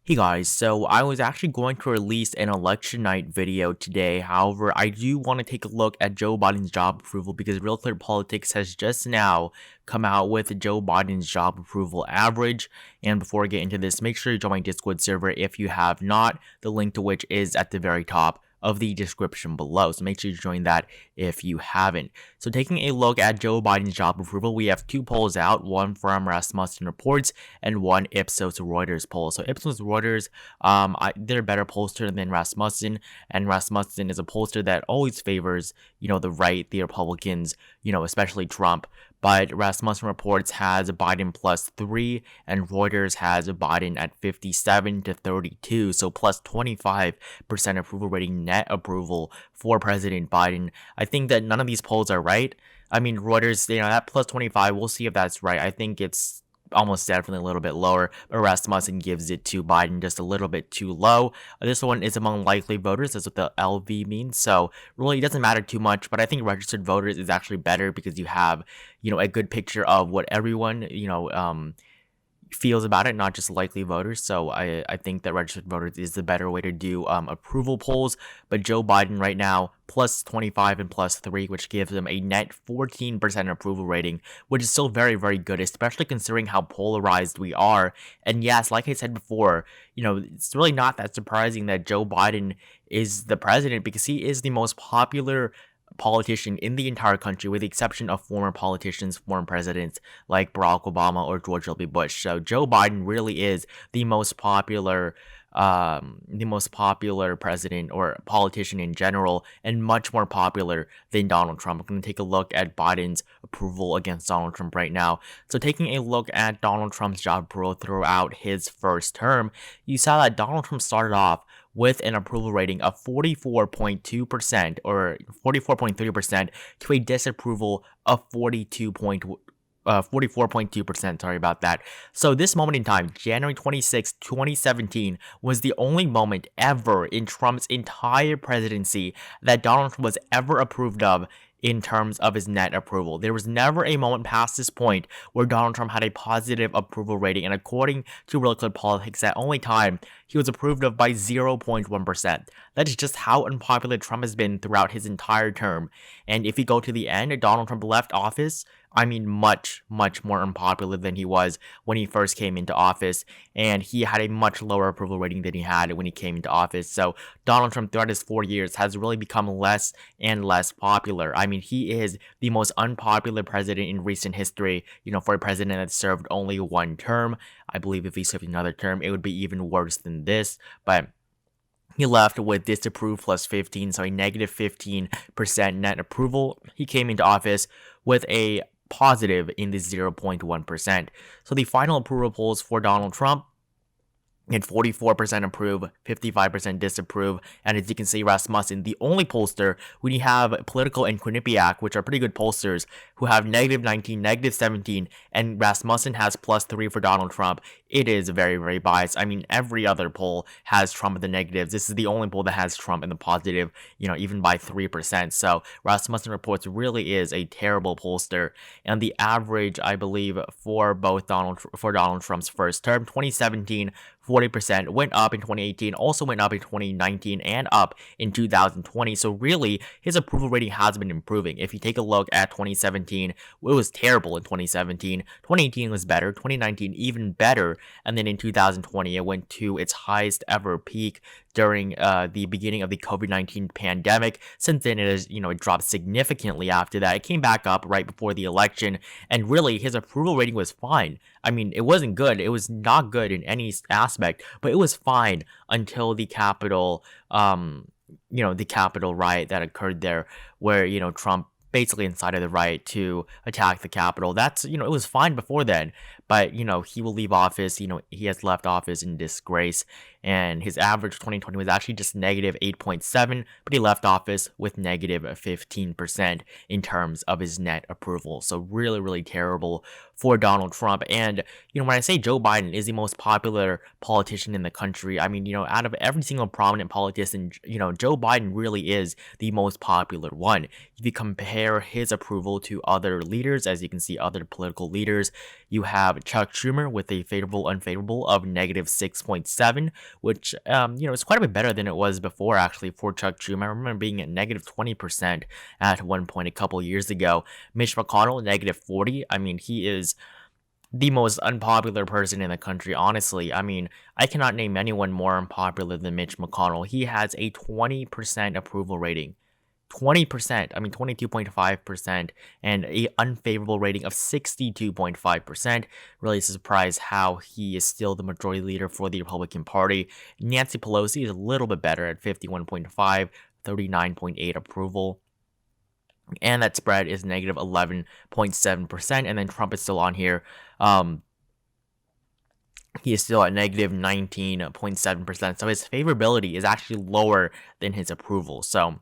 Hey guys, so I was actually going to release an election night video today. However, I do want to take a look at Joe Biden's job approval because Real Clear Politics has just now come out with Joe Biden's job approval average. And before I get into this, make sure you join my Discord server if you have not, the link to which is at the very top of the description below. So make sure you join that if you haven't. So taking a look at Joe Biden's job approval, we have two polls out, one from Rasmussen Reports and one Ipsos Reuters poll. So Ipsos Reuters, they're a better pollster than Rasmussen, and Rasmussen is a pollster that always favors, the right, the Republicans, especially Trump. But Rasmussen Reports has Biden +3, and Reuters has Biden at 57 to 32, so plus 25% approval rating, net approval for President Biden. I think that none of these polls are right. I mean, Reuters, that plus 25, we'll see if that's right. I think it's almost definitely a little bit lower, but Rasmussen gives it to Biden just a little bit too low. This one is among likely voters, that's what the LV means, so really it doesn't matter too much, but I think registered voters is actually better because you have, a good picture of what everyone, feels about it, not just likely voters. So I think that registered voters is the better way to do approval polls. But Joe Biden right now, plus 25 and plus 3, which gives him a net 14% approval rating, which is still very, very good, especially considering how polarized we are. And yes, like I said before, it's really not that surprising that Joe Biden is the president because he is the most popular politician in the entire country, with the exception of former politicians, former presidents like Barack Obama or George W. Bush. So Joe Biden really is the most popular president or politician in general, and much more popular than Donald Trump. I'm going to take a look at Biden's approval against Donald Trump right now. So taking a look at Donald Trump's job approval throughout his first term, you saw that Donald Trump started off with an approval rating of 44.2% or 44.3% to a disapproval of 44.2%, sorry about that. So this moment in time, January 26, 2017, was the only moment ever in Trump's entire presidency that Donald Trump was ever approved of in terms of his net approval. There was never a moment past this point where Donald Trump had a positive approval rating, and according to Real Clear Politics, that only time he was approved of by 0.1%. That is just how unpopular Trump has been throughout his entire term. And if you go to the end, Donald Trump left office, much, much more unpopular than he was when he first came into office, and he had a much lower approval rating than he had when he came into office. So Donald Trump, throughout his 4 years, has really become less and less popular. He is the most unpopular president in recent history, for a president that served only one term. I believe if he served another term, it would be even worse than this, but he left with disapprove plus 15, so a negative 15% net approval. He came into office with a positive in the 0.1%. So the final approval polls for Donald Trump and 44% approve, 55% disapprove, and as you can see, Rasmussen, the only pollster, when you have Political and Quinnipiac, which are pretty good pollsters, who have negative 19, negative 17, and Rasmussen has plus 3 for Donald Trump, it is very, very biased. Every other poll has Trump in the negatives. This is the only poll that has Trump in the positive, even by 3%. So Rasmussen Reports really is a terrible pollster, and the average, I believe, for Donald Trump's first term, 2017, 40%, went up in 2018, also went up in 2019, and up in 2020. So really, his approval rating has been improving. If you take a look at 2017, it was terrible in 2017. 2018 was better, 2019 even better, and then in 2020, it went to its highest ever peak during the beginning of the COVID-19 pandemic. Since then, it dropped significantly after that. It came back up right before the election, and really, his approval rating was fine. It wasn't good. It was not good in any aspect, but it was fine until the Capitol, the Capitol riot that occurred there, where, Trump basically incited the riot to attack the Capitol. That's, it was fine before then, but, he will leave office. He has left office in disgrace, and his average 2020 was actually just negative 8.7, but he left office with negative 15% in terms of his net approval. So really, really terrible for Donald Trump. And, when I say Joe Biden is the most popular politician in the country, out of every single prominent politician, Joe Biden really is the most popular one. If you compare his approval to other leaders, as you can see, other political leaders, you have have Chuck Schumer with a favorable unfavorable of negative 6.7, which is quite a bit better than it was before actually for Chuck Schumer. I remember being at negative 20% at one point a couple years ago. Mitch McConnell negative 40. I mean, he is the most unpopular person in the country, honestly. I mean, I cannot name anyone more unpopular than Mitch McConnell. He has a 20% approval rating. 20%, I mean 22.5%, and a unfavorable rating of 62.5%. Really surprised how he is still the majority leader for the Republican Party. Nancy Pelosi is a little bit better at 51.5, 39.8 approval. And that spread is negative 11.7%. And then Trump is still on here. He is still at negative 19.7%. So his favorability is actually lower than his approval. So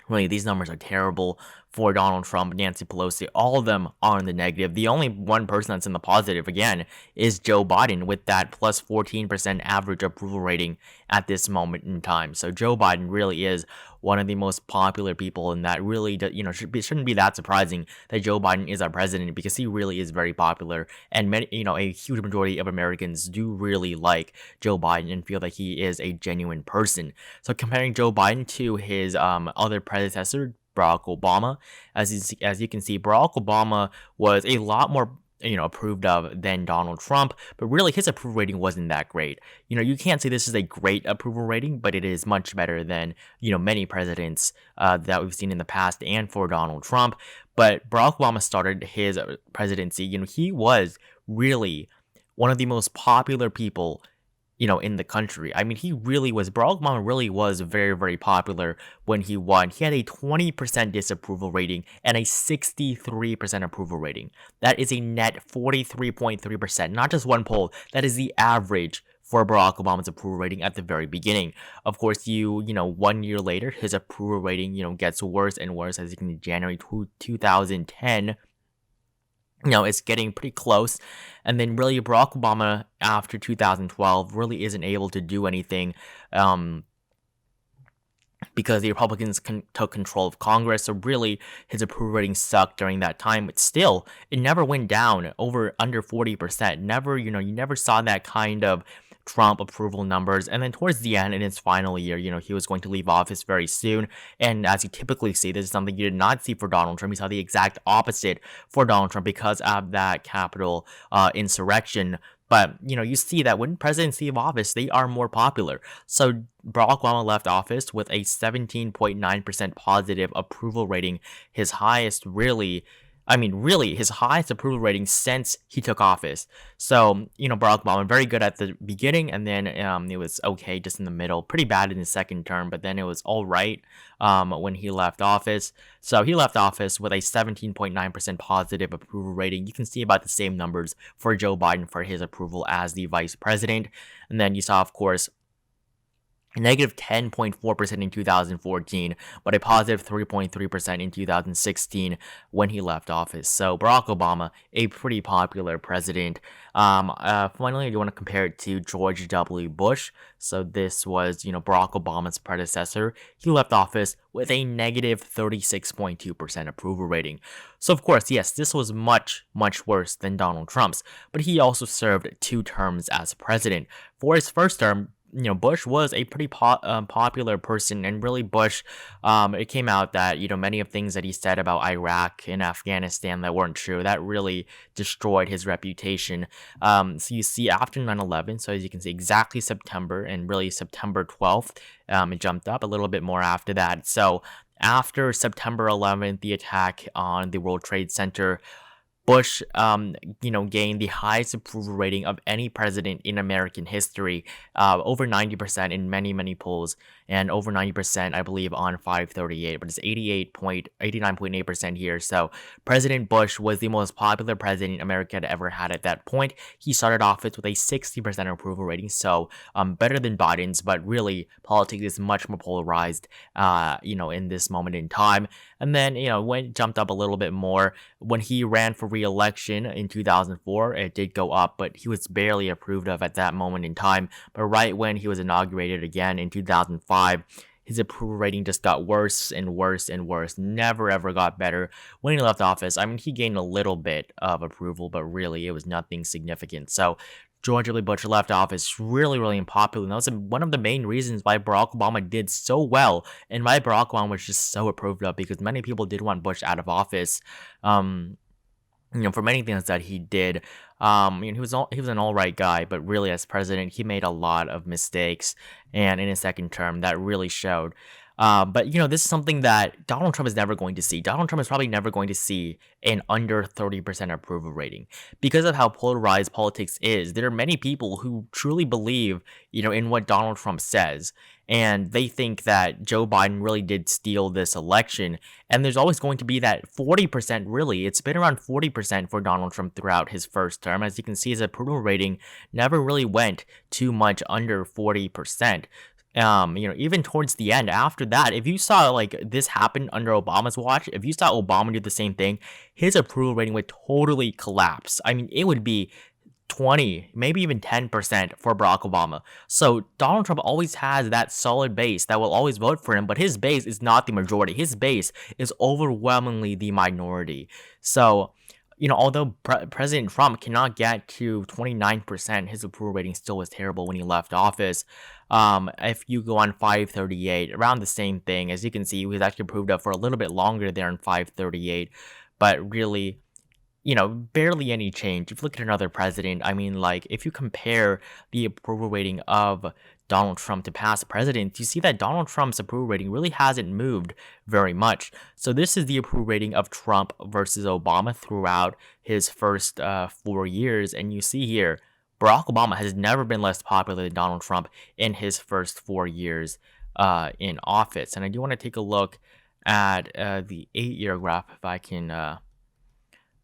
really, these numbers are terrible for Donald Trump, Nancy Pelosi. All of them are in the negative. The only one person that's in the positive, again, is Joe Biden with that plus 14% average approval rating at this moment in time. So Joe Biden really is one of the most popular people, and that really, shouldn't be that surprising that Joe Biden is our president, because he really is very popular, and many, a huge majority of Americans do really like Joe Biden and feel that he is a genuine person. So comparing Joe Biden to his other predecessor, Barack Obama, as you can see, Barack Obama was a lot more approved of than Donald Trump, but really his approval rating wasn't that great. You can't say this is a great approval rating, but it is much better than many presidents that we've seen in the past and for Donald Trump. But Barack Obama started his presidency, he was really one of the most popular people in the country. I mean, Barack Obama really was very, very popular when he won. He had a 20% disapproval rating and a 63% approval rating. That is a net 43.3%, not just one poll. That is the average for Barack Obama's approval rating at the very beginning. Of course, 1 year later, his approval rating, gets worse and worse as you can see, January 2010. It's getting pretty close. And then really Barack Obama after 2012 really isn't able to do anything because the Republicans took control of Congress. So really his approval rating sucked during that time, but still it never went down under 40%. Never, you never saw that kind of Trump approval numbers. And then towards the end, in his final year, he was going to leave office very soon. And as you typically see, this is something you did not see for Donald Trump. You saw the exact opposite for Donald Trump because of that Capitol insurrection. But, you see that when presidents leave office, they are more popular. So Barack Obama left office with a 17.9% positive approval rating, his highest his highest approval rating since he took office. So, Barack Obama, very good at the beginning, and then it was okay just in the middle. Pretty bad in his second term, but then it was all right when he left office. So he left office with a 17.9% positive approval rating. You can see about the same numbers for Joe Biden for his approval as the vice president. And then you saw, of course, negative 10.4% in 2014, but a positive 3.3% in 2016 when he left office. So Barack Obama, a pretty popular president. Finally, I do want to compare it to George W. Bush. So this was, Barack Obama's predecessor. He left office with a negative 36.2% approval rating. So of course, yes, this was much, much worse than Donald Trump's, but he also served 2 terms as president. For his first term, Bush was a pretty popular person, and really Bush, it came out that, many of things that he said about Iraq and Afghanistan that weren't true. That really destroyed his reputation. So you see after 9/11, so as you can see exactly September, and really September 12th, it jumped up a little bit more after that. So after September 11th, the attack on the World Trade Center, Bush, gained the highest approval rating of any president in American history, over 90% in many, many polls, and over 90%, I believe, on 538, but it's 89.8% here. So President Bush was the most popular president America had ever had at that point. He started office with a 60% approval rating, so better than Biden's, but really politics is much more polarized, in this moment in time. And then, when it jumped up a little bit more, when he ran for re-election in 2004, it did go up, but he was barely approved of at that moment in time. But right when he was inaugurated again in 2005, his approval rating just got worse and worse and worse. Never ever got better. When he left office, I mean, he gained a little bit of approval, but really it was nothing significant. So George W. Bush left office really, really unpopular. And that was one of the main reasons why Barack Obama did so well and why Barack Obama was just so approved of, because many people did want Bush out of office. For many things that he did. He was an all right guy, but really as president, he made a lot of mistakes, and in his second term, that really showed. But this is something that Donald Trump is never going to see. Donald Trump is probably never going to see an under 30% approval rating because of how polarized politics is. There are many people who truly believe, in what Donald Trump says, and they think that Joe Biden really did steal this election. And there's always going to be that 40%. Really, it's been around 40% for Donald Trump throughout his first term. As you can see, his approval rating never really went too much under 40%. Even towards the end, after that, if you saw like this happen under Obama's watch, if you saw Obama do the same thing, his approval rating would totally collapse. I mean, it would be 20, maybe even 10% for Barack Obama. So Donald Trump always has that solid base that will always vote for him, but his base is not the majority. His base is overwhelmingly the minority. So, although President Trump cannot get to 29%, his approval rating still was terrible when he left office. If you go on 538, around the same thing, as you can see, he was actually approved of for a little bit longer there in 538, but really, barely any change. If you look at another president, I mean, like, if you compare the approval rating of Donald Trump to past presidents, you see that Donald Trump's approval rating really hasn't moved very much. So this is the approval rating of Trump versus Obama throughout his first 4 years, and you see here, Barack Obama has never been less popular than Donald Trump in his first 4 years in office. And I do want to take a look at the 8-year graph if I can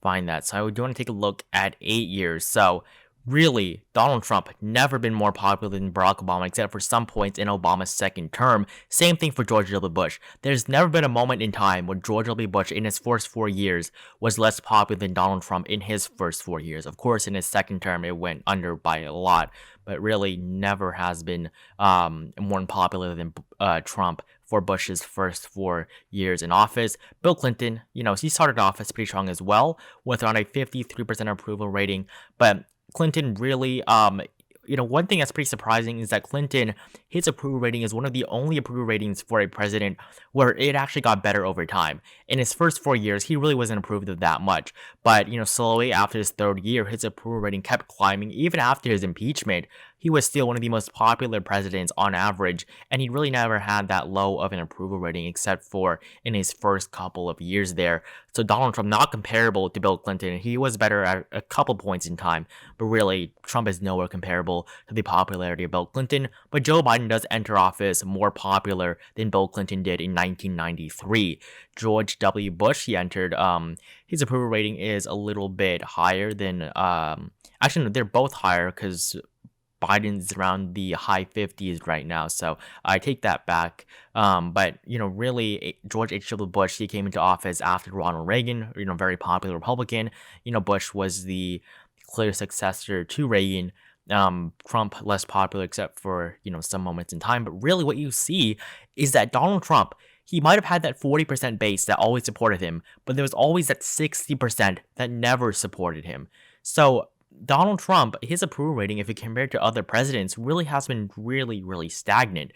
find that. So I do want to take a look at 8 years. So really, Donald Trump never been more popular than Barack Obama, except for some points in Obama's second term. Same thing for George W. Bush. There's never been a moment in time when George W. Bush in his first 4 years was less popular than Donald Trump in his first 4 years. Of course, in his second term, it went under by a lot, but really never has been more unpopular than Trump for Bush's first 4 years in office. Bill Clinton, he started off as pretty strong as well, with around a 53% approval rating, but Clinton really, one thing that's pretty surprising is that Clinton, his approval rating is one of the only approval ratings for a president where it actually got better over time. In his first 4 years, he really wasn't approved of that much. But, slowly after his third year, his approval rating kept climbing. Even after his impeachment, he was still one of the most popular presidents on average, and he really never had that low of an approval rating except for in his first couple of years there. So Donald Trump, not comparable to Bill Clinton. He was better at a couple points in time, but really, Trump is nowhere comparable to the popularity of Bill Clinton. But Joe Biden does enter office more popular than Bill Clinton did in 1993. George W. Bush, he entered, his approval rating is a little bit higher than, actually, no, they're both higher because Biden's around the high 50s right now, so I take that back. But really, George H.W. Bush, he came into office after Ronald Reagan, very popular Republican. Bush was the clear successor to Reagan. Trump less popular except for some moments in time. But really, what you see is that Donald Trump, he might have had that 40% base that always supported him, but there was always that 60% that never supported him. So Donald Trump, his approval rating, if you compare it to other presidents, really has been really, really stagnant.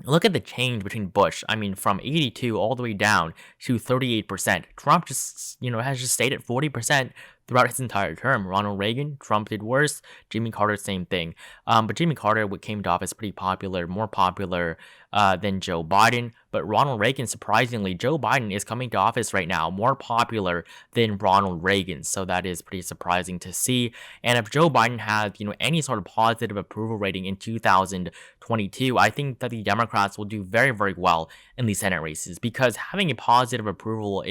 Look at the change between Bush. I mean, from 82 all the way down to 38%. Trump just, has just stayed at 40% throughout his entire term. Ronald Reagan, Trump did worse. Jimmy Carter, same thing. But Jimmy Carter came to office pretty popular, more popular than Joe Biden. But Ronald Reagan, surprisingly, Joe Biden is coming to office right now, more popular than Ronald Reagan. So that is pretty surprising to see. And if Joe Biden had, any sort of positive approval rating in 2022, I think that the Democrats will do very, very well in the Senate races, because having a positive approval,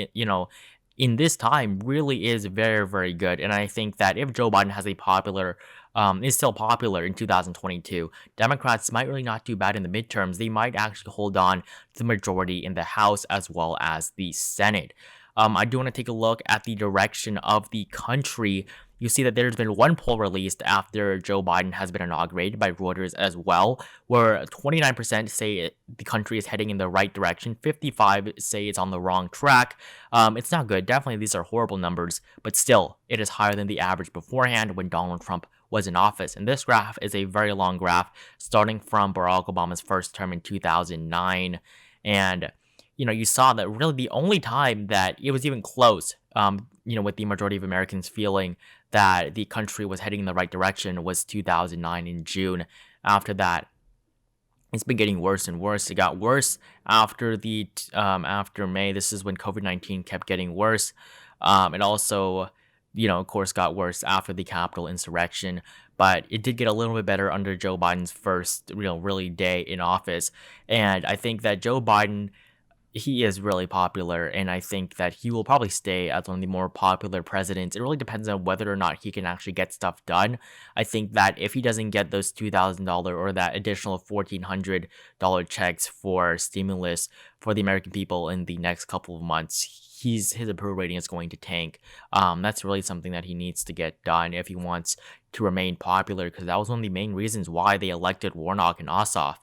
in this time really is very, very good. And I think that if Joe Biden has is still popular in 2022, Democrats might really not do bad in the midterms. They might actually hold on to the majority in the House as well as the Senate. I do want to take a look at the direction of the country. you see that there's been one poll released after Joe Biden has been inaugurated by Reuters as well, where 29% say the country is heading in the right direction, 55 say it's on the wrong track. It's not good. Definitely, these are horrible numbers, but still, it is higher than the average beforehand when Donald Trump was in office. And this graph is a very long graph, starting from Barack Obama's first term in 2009. And, you saw that really the only time that it was even close, with the majority of Americans feeling that the country was heading in the right direction was 2009 in June. After that, it's been getting worse and worse. It got worse after after May. This is when COVID-19 kept getting worse. It also, of course, got worse after the Capitol insurrection. But it did get a little bit better under Joe Biden's first, really day in office. And I think that Joe Biden, he is really popular, and I think that he will probably stay as one of the more popular presidents. It really depends on whether or not he can actually get stuff done. I think that if he doesn't get those $2,000 or that additional $1,400 checks for stimulus for the American people in the next couple of months, his approval rating is going to tank. That's really something that he needs to get done if he wants to remain popular, because that was one of the main reasons why they elected Warnock and Ossoff.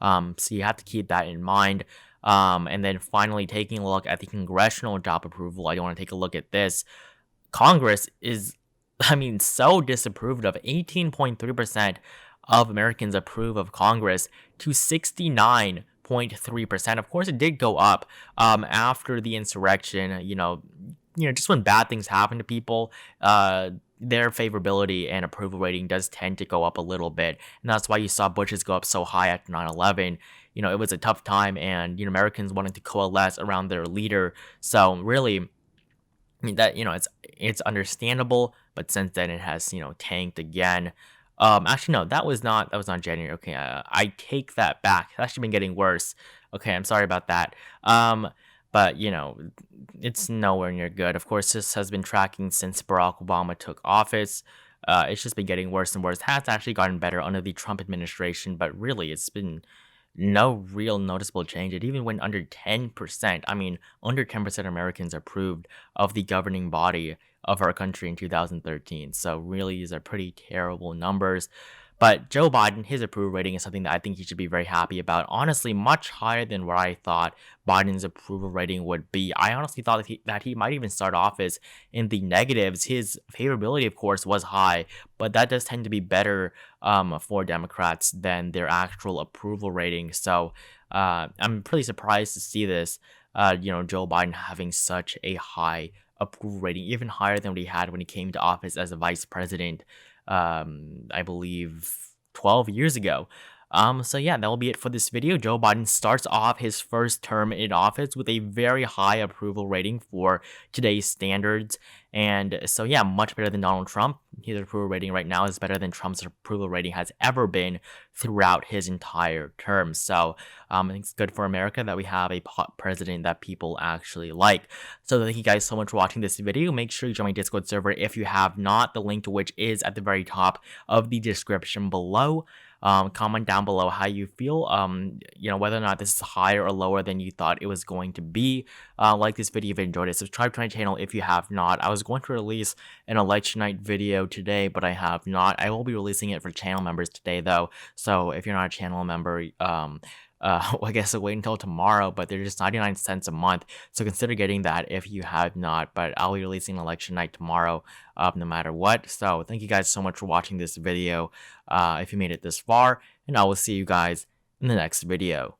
So you have to keep that in mind. And then finally, taking a look at the congressional job approval, I don't want to take a look at this. Congress is, so disapproved of. 18.3% of Americans approve of Congress to 69.3%. Of course, it did go up after the insurrection. Just when bad things happen to people, their favorability and approval rating does tend to go up a little bit. And that's why you saw Bush's go up so high after 9/11. It was a tough time, and Americans wanted to coalesce around their leader. So really, that it's understandable. But since then, it has tanked again. Actually, no, that was not January. Okay, I take that back. It's actually been getting worse. Okay, I'm sorry about that. But it's nowhere near good. Of course, this has been tracking since Barack Obama took office. It's just been getting worse and worse. It has actually gotten better under the Trump administration, but really, it's been no real noticeable change. It even went under 10%. Under 10% of Americans approved of the governing body of our country in 2013. So really, these are pretty terrible numbers. But Joe Biden, his approval rating is something that I think he should be very happy about. Honestly, much higher than what I thought Biden's approval rating would be. I honestly thought that he might even start off as in the negatives. His favorability, of course, was high, but that does tend to be better for Democrats than their actual approval rating. So I'm pretty surprised to see this, Joe Biden having such a high approval rating, even higher than what he had when he came to office as a vice president. I believe 12 years ago. So yeah, that will be it for this video. Joe Biden starts off his first term in office with a very high approval rating for today's standards. And so yeah, much better than Donald Trump. His approval rating right now is better than Trump's approval rating has ever been throughout his entire term. So I think it's good for America that we have a president that people actually like. So thank you guys so much for watching this video. Make sure you join my Discord server if you have not, the link to which is at the very top of the description below. Comment down below how you feel, whether or not this is higher or lower than you thought it was going to be. Like this video if you enjoyed it. Subscribe to my channel if you have not. I was going to release an election night video today, but I have not. I will be releasing it for channel members today, though. So if you're not a channel member, I guess I'll wait until tomorrow, but they're just 99 cents a month. So consider getting that if you have not. But I'll be releasing election night tomorrow, no matter what. So thank you guys so much for watching this video. If you made it this far, and I will see you guys in the next video.